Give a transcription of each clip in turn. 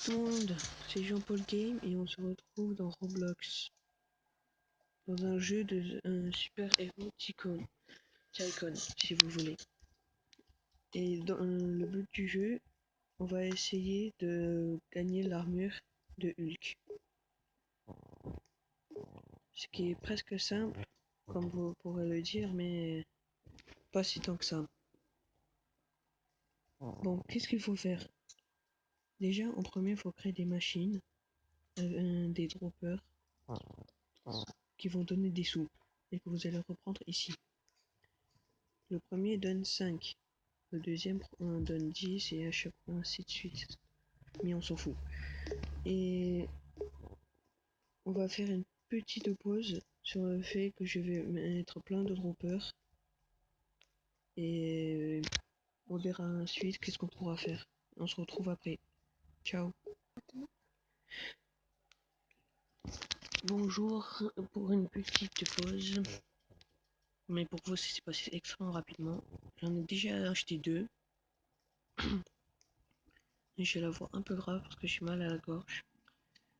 Tout le monde, c'est Jean-Paul Game et on se retrouve dans Roblox. Dans un jeu de un super-héros Tycoon, si vous voulez. Et dans le but du jeu, on va essayer de gagner l'armure de Hulk. Ce qui est presque simple, comme vous pourrez le dire, mais pas si tant que ça. Bon, qu'est-ce qu'il faut faire? Déjà, en premier, il faut créer des machines, des droppers, qui vont donner des sous, et que vous allez reprendre ici. Le premier donne 5, le deuxième donne 10 et à chaque fois ainsi de suite. Mais on s'en fout. Et on va faire une petite pause sur le fait que je vais mettre plein de droppers. Et on verra ensuite qu'est-ce qu'on pourra faire. On se retrouve après. Ciao. Bonjour pour une petite pause. Mais pour vous, ça s'est passé extrêmement rapidement. J'en ai déjà acheté 2. J'ai la voix un peu grave parce que j'ai mal à la gorge.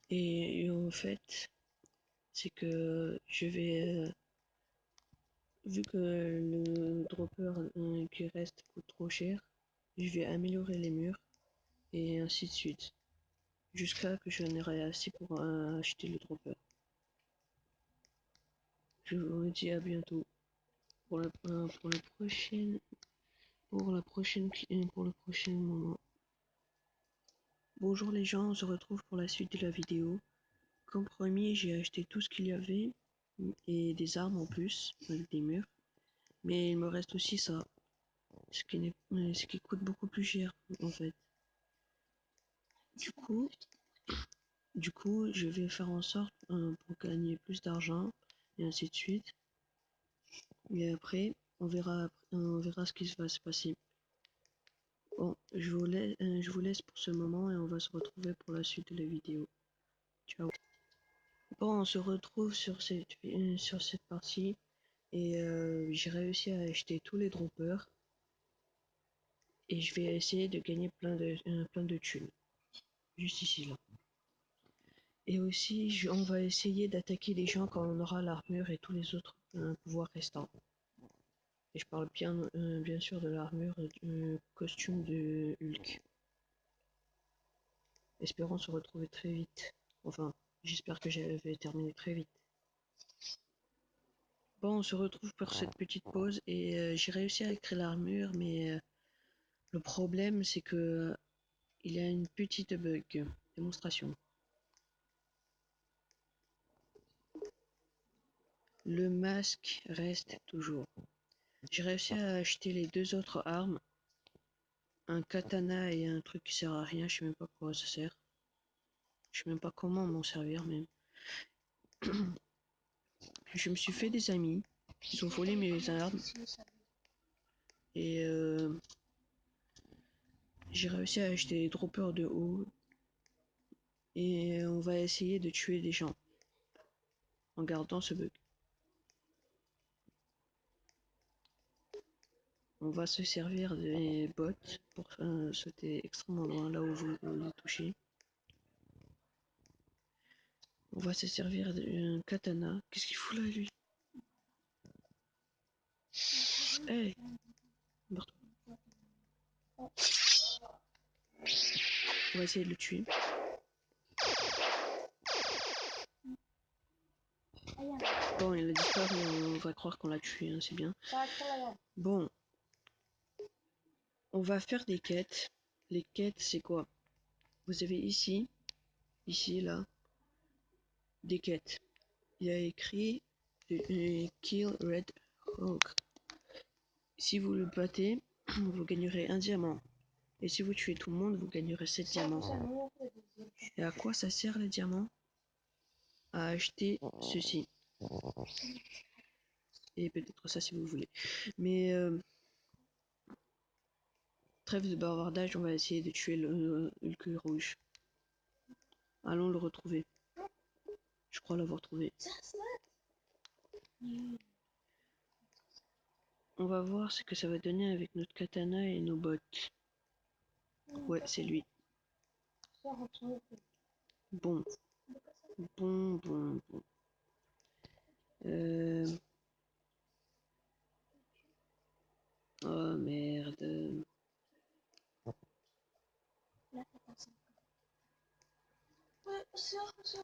Et en fait, c'est que je vais, vu que le dropper qui reste coûte trop cher, je vais améliorer les murs et ainsi de suite, jusqu'à que j'en aurai assez pour acheter le dropper. Je vous dis à bientôt pour le prochain moment. Bonjour les gens, on se retrouve pour la suite de la vidéo. Comme promis, j'ai acheté tout ce qu'il y avait et des armes en plus avec des murs. Mais il me reste aussi ça, ce qui coûte beaucoup plus cher en fait. Du coup, je vais faire en sorte pour gagner plus d'argent et ainsi de suite. Et après, on verra ce qui va se passer. Bon, je vous laisse pour ce moment et on va se retrouver pour la suite de la vidéo. Ciao. Bon, on se retrouve sur cette partie et j'ai réussi à acheter tous les droppers et je vais essayer de gagner plein de thunes. Juste ici là. Et aussi, on va essayer d'attaquer les gens quand on aura l'armure et tous les autres pouvoirs restants. Et je parle bien sûr de l'armure du costume de Hulk. Espérons se retrouver très vite. Enfin, j'espère que je vais terminer très vite. Bon, on se retrouve pour cette petite pause et j'ai réussi à créer l'armure, mais le problème c'est que il y a une petite bug. Démonstration. Le masque reste toujours. J'ai réussi à acheter les deux autres armes. Un katana et un truc qui sert à rien, je sais même pas quoi ça sert. Je sais même pas comment m'en servir même. Je me suis fait des amis. Ils ont volé mes armes. Et j'ai réussi à acheter des droppers de haut. Et on va essayer de tuer des gens. En gardant ce bug. On va se servir des bots pour sauter extrêmement loin là où vous les touchez. On va se servir d'un katana. Qu'est-ce qu'il fout là lui? Hey, on va essayer de le tuer. Bon, il a disparu, on va croire qu'on l'a tué, hein, c'est bien. Bon, on va faire des quêtes. Les quêtes, c'est quoi? Vous avez ici, là, des quêtes. Il y a écrit Kill Red Hawk. Si vous le battez, vous gagnerez un diamant. Et si vous tuez tout le monde, vous gagnerez 7 diamants. Et à quoi ça sert les diamants? À acheter ceci. Et peut-être ça si vous voulez. Mais trêve de bavardage, on va essayer de tuer le Hulk rouge. Allons le retrouver. Je crois l'avoir trouvé. On va voir ce que ça va donner avec notre katana et nos bottes. Ouais, c'est lui. Bon. Bon. Oh merde.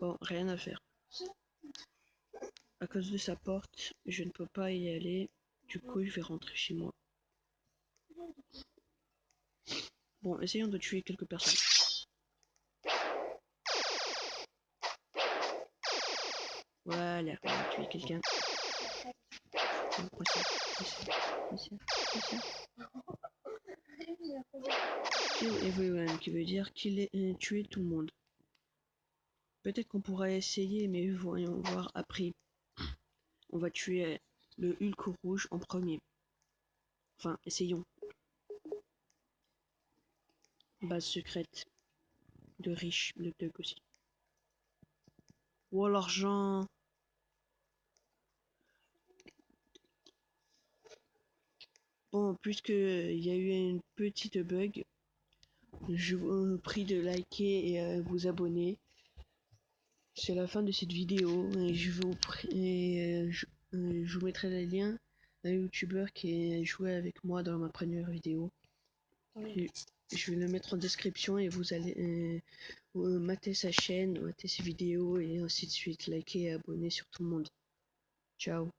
Bon, rien à faire. À cause de sa porte, je ne peux pas y aller. Du coup, je vais rentrer chez moi. Bon, essayons de tuer quelques personnes. Voilà, on a tué quelqu'un. Kill everyone, qui veut dire tuer tout le monde. Peut-être qu'on pourra essayer, mais voyons voir après. On va tuer le Hulk rouge en premier. Enfin, essayons. Base secrète de riche, le Doug aussi. Oh l'argent! Bon, puisqu'il y a eu une petite bug, je vous prie de liker et vous abonner. C'est la fin de cette vidéo et je vous mettrai le lien d'un youtubeur qui a joué avec moi dans ma première vidéo. Oui. Je vais le mettre en description et vous allez mater sa chaîne, mater ses vidéos et ainsi de suite, liker et abonner sur tout le monde. Ciao.